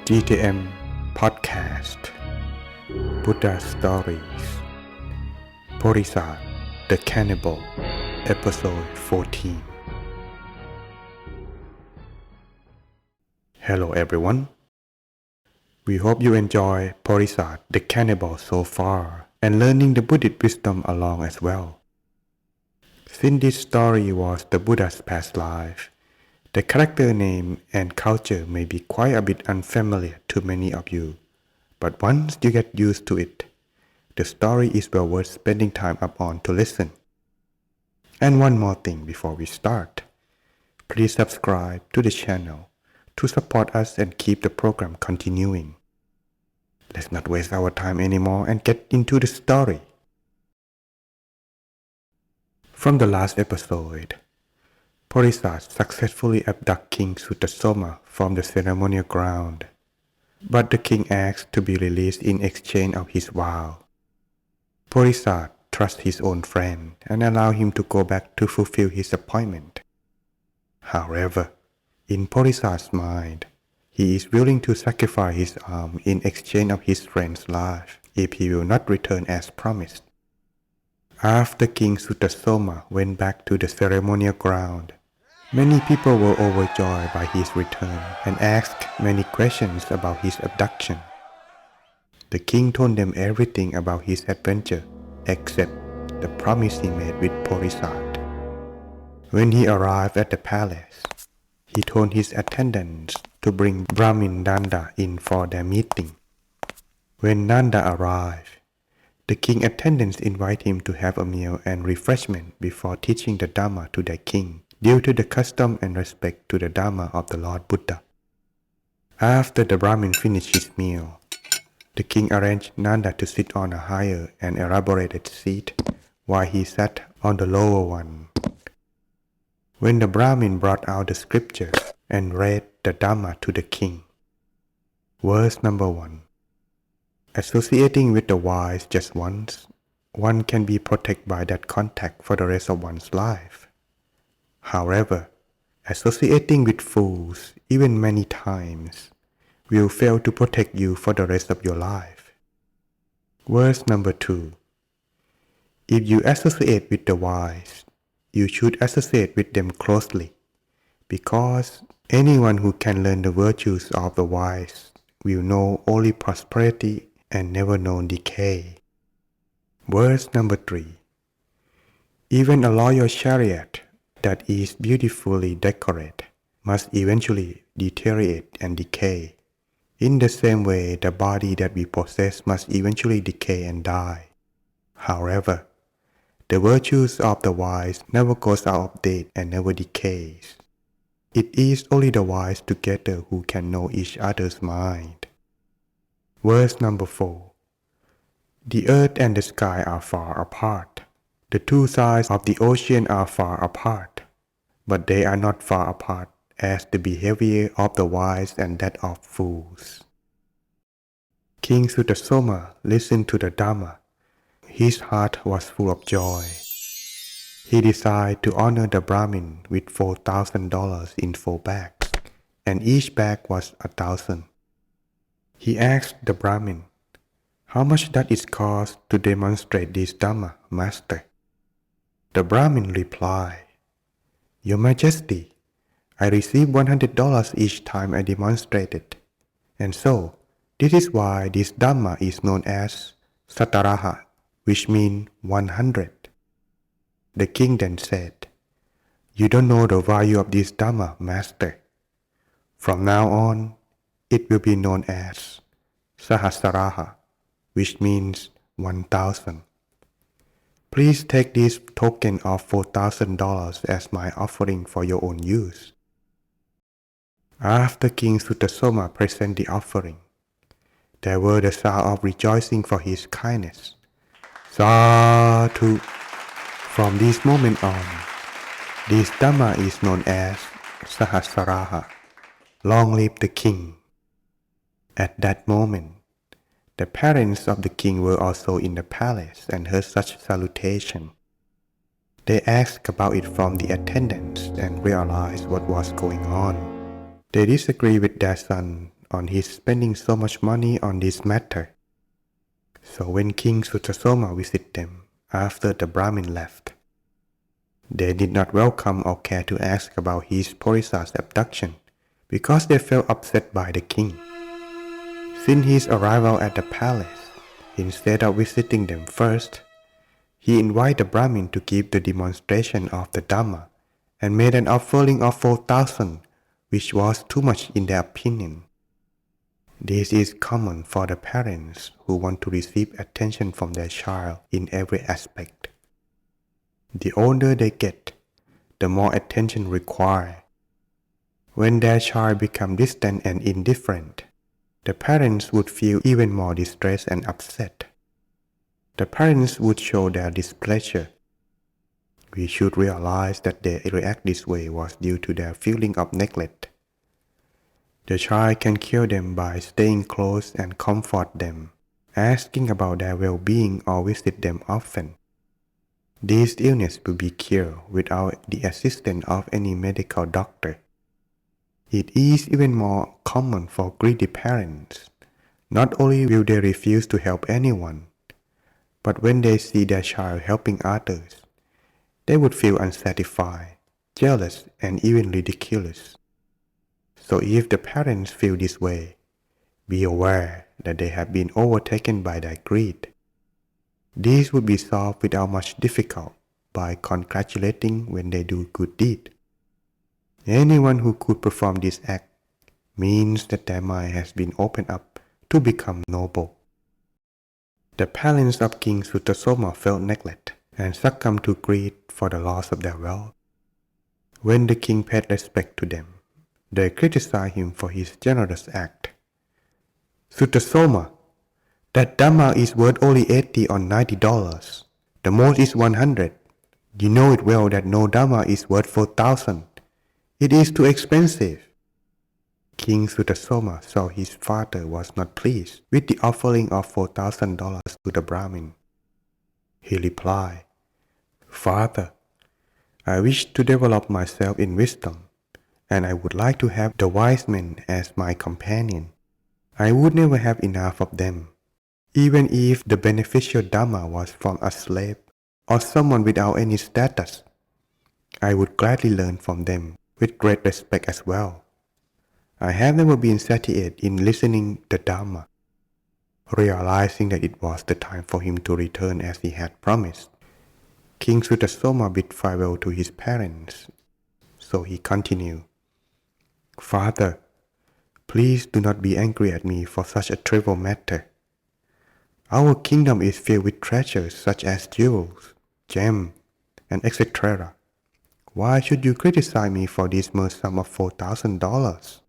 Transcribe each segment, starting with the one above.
GTM Podcast Buddha Stories Porisat The Cannibal Episode 14. Hello everyone. We hope you enjoy Porisat The Cannibal so far and learning the Buddhist wisdom along as well. Since this story was the Buddha's past life, the character name and culture may be quite a bit unfamiliar to many of you, but once you get used to it, the story is well worth spending time upon to listen. And one more thing before we start, please subscribe to the channel to support us and keep the program continuing. Let's not waste our time anymore and get into the story. From the last episode, Porisat successfully abducted King Suttasoma from the ceremonial ground, but the king asked to be released in exchange of his vow. Porisat trusts his own friend and allowed him to go back to fulfill his appointment. However, in Porisat's mind, he is willing to sacrifice his arm in exchange of his friend's life if he will not return as promised. After King Suttasoma went back to the ceremonial ground, many people were overjoyed by his return and asked many questions about his abduction. The king told them everything about his adventure except the promise he made with Porisat. When he arrived at the palace, he told his attendants to bring Brahmin Nanda in for their meeting. When Nanda arrived, the king's attendants invite him to have a meal and refreshment before teaching the Dhamma to their king, due to the custom and respect to the Dhamma of the Lord Buddha. After the Brahmin finished his meal, the king arranged Nanda to sit on a higher and elaborated seat while he sat on the lower one. When the Brahmin brought out the scriptures and read the Dhamma to the king. Verse number 1. Associating with the wise just once, one can be protected by that contact for the rest of one's life. However, associating with fools even many times will fail to protect you for the rest of your life. Verse number 2. If you associate with the wise, you should associate with them closely, because anyone who can learn the virtues of the wise will know only prosperity and never know decay. Verse number 3. Even a loyal chariot that is beautifully decorated must eventually deteriorate and decay. In the same way, the body that we possess must eventually decay and die. However, the virtues of the wise never goes out of date and never decays. It is only the wise together who can know each other's mind. Verse number 4. The earth and the sky are far apart. The two sides of the ocean are far apart, but they are not far apart as the behavior of the wise and that of fools. King Suttasoma listened to the Dhamma. His heart was full of joy. He decided to honor the Brahmin with $4,000 in 4 bags, and each bag was 1,000. He asked the Brahmin, "How much does it cost to demonstrate this Dhamma, Master?" The Brahmin replied, "Your Majesty, I receive $100 each time I demonstrate it, and so this is why this Dhamma is known as Sataraha, which means 100. The king then said, "You don't know the value of this Dhamma, Master. From now on, it will be known as Sahasaraha, which means 1,000. Please take this token of $4,000 as my offering for your own use." After King Suttasoma presented the offering, there were the sound of rejoicing for his kindness. Sadhu! From this moment on, this Dhamma is known as Sahasaraha. Long live the king! At that moment, the parents of the king were also in the palace and heard such salutation. They asked about it from the attendants and realized what was going on. They disagreed with their son on his spending so much money on this matter. So when King Suttasoma visited them after the Brahmin left, they did not welcome or care to ask about his Porisat's abduction because they felt upset by the king. Since his arrival at the palace, instead of visiting them first, he invited the Brahmin to give the demonstration of the Dhamma and made an offering of 4,000, which was too much in their opinion. This is common for the parents who want to receive attention from their child in every aspect. The older they get, the more attention required. When their child becomes distant and indifferent, the parents would feel even more distressed and upset. The parents would show their displeasure. We should realize that they react this way was due to their feeling of neglect. The child can cure them by staying close and comfort them, asking about their well-being or visit them often. This illness will be cured without the assistance of any medical doctor. It is even more common for greedy parents. Not only will they refuse to help anyone, but when they see their child helping others, they would feel unsatisfied, jealous, and even ridiculous. So if the parents feel this way, be aware that they have been overtaken by their greed. This would be solved without much difficulty by congratulating when they do good deed. Anyone who could perform this act means that their mind has been opened up to become noble. The parents of King Suttasoma felt neglect and succumbed to greed for the loss of their wealth. When the king paid respect to them, they criticized him for his generous act. Suttasoma, that Dhamma is worth only $80 or $90. The most is 100. You know it well that no Dhamma is worth 4,000. It is too expensive. King Suttasoma saw his father was not pleased with the offering of $4,000 to the Brahmin. He replied, "Father, I wish to develop myself in wisdom, and I would like to have the wise men as my companion. I would never have enough of them, even if the beneficial Dhamma was from a slave or someone without any status. I would gladly learn from them with great respect as well. I have never been satisfied in listening the Dhamma." Realizing that it was the time for him to return as he had promised, King Suttasoma bid farewell to his parents. So he continued, "Father, please do not be angry at me for such a trivial matter. Our kingdom is filled with treasures such as jewels, gems, and etc. Why should you criticize me for this mere sum of $4,000?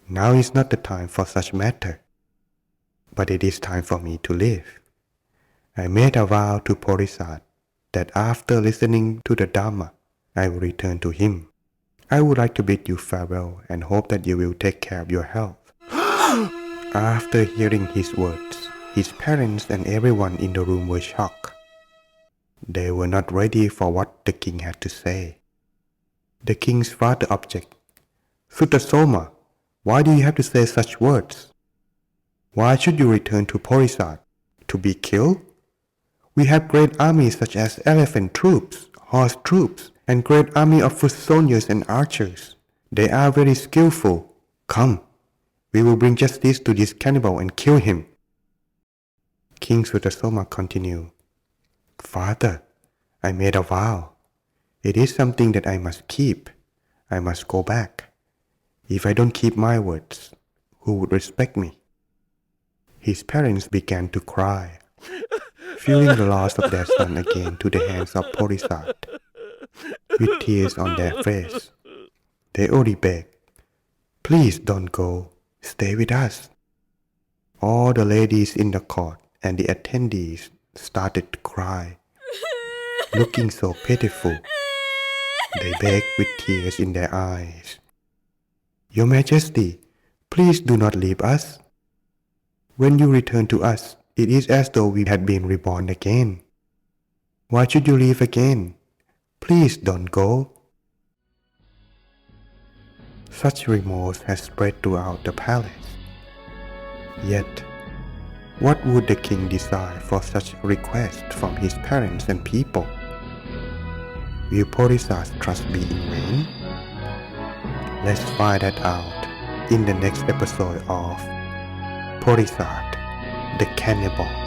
Now is not the time for such matter, but it is time for me to live. I made a vow to Porisat that after listening to the Dhamma, I will return to him. I would like to bid you farewell and hope that you will take care of your health." After hearing his words, his parents and everyone in the room were shocked. They were not ready for what the king had to say. The king's father objected, "Suttasoma, why do you have to say such words? Why should you return to Porisat? To be killed? We have great armies such as elephant troops, horse troops, and great army of foot soldiers and archers. They are very skillful. Come, we will bring justice to this cannibal and kill him." King Suttasoma continued, "Father, I made a vow. It is something that I must keep. I must go back. If I don't keep my words, who would respect me?" His parents began to cry, feeling the loss of their son again to the hands of Porisat. With tears on their face, they only begged, "Please don't go. Stay with us." All the ladies in the court and the attendees started to cry, looking so pitiful. They begged with tears in their eyes, "Your Majesty, please do not leave us. When you return to us, it is as though we had been reborn again. Why should you leave again? Please don't go." Such remorse has spread throughout the palace. Yet, what would the king desire for such request from his parents and people? Will Porisat's trust be in vain? Let's find that out in the next episode of Porisat The Cannibal.